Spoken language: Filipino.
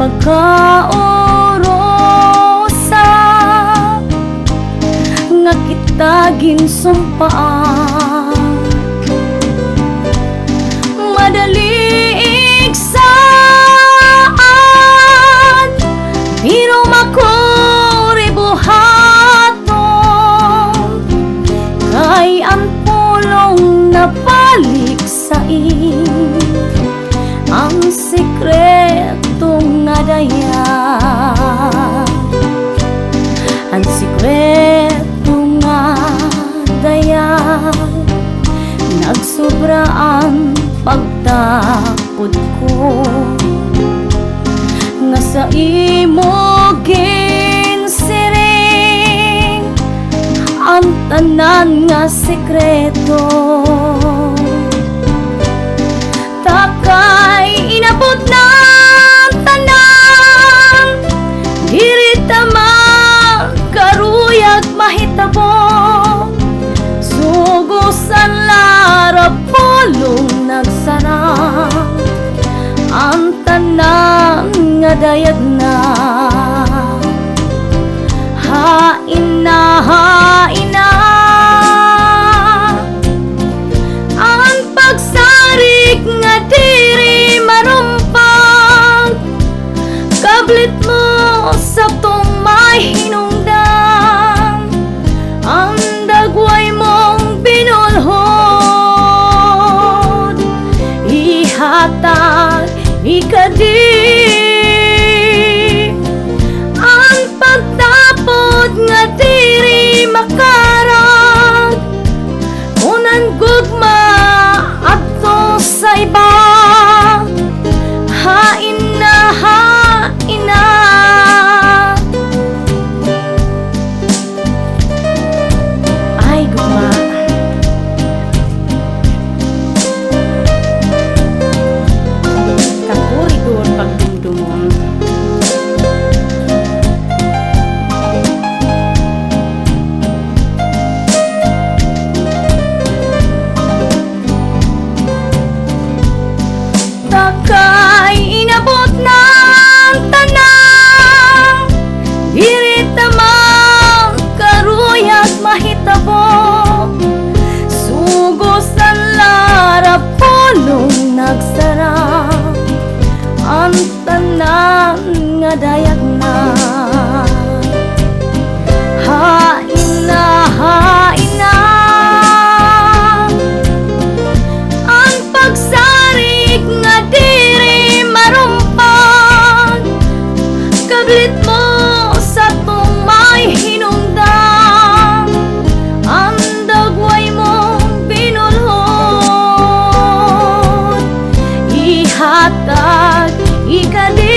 pagkaorosa nga kita ginsumpaan. Madali iksaan pero makuribuhaton, kay ang pulong nabalik sa ang sikreto nga dayag. Ang sikreto nga dayag, nagsobra ang pagtakod ko nga sa imo ginsiring ang tanan nga sikreto. Takay inabot ng tanan, diri tama karuyag mahitabo, sugusan lara pulong nagsarang ang tanan nga dayag na. Hain na ang pagsarik nga diri marumpag, kablit mo sa tong may hinungdan, ang dagway mong binulhod, ihatag ikadi ang pagtapod nga diri makarag, unan gugma adto sa iba. Hain na ay gugma. Kapurigon pagdumdumon, takay inabot ng tanan, diri tamang karuyag mahitabo, sugos ang lara pulong nagsarang ang tanan nga dayag na. Hain na ang pagsarik nga diri marumpag, kablit mo sa tong may hinungdan, ang dagway mong binulhod, ihatag ikadi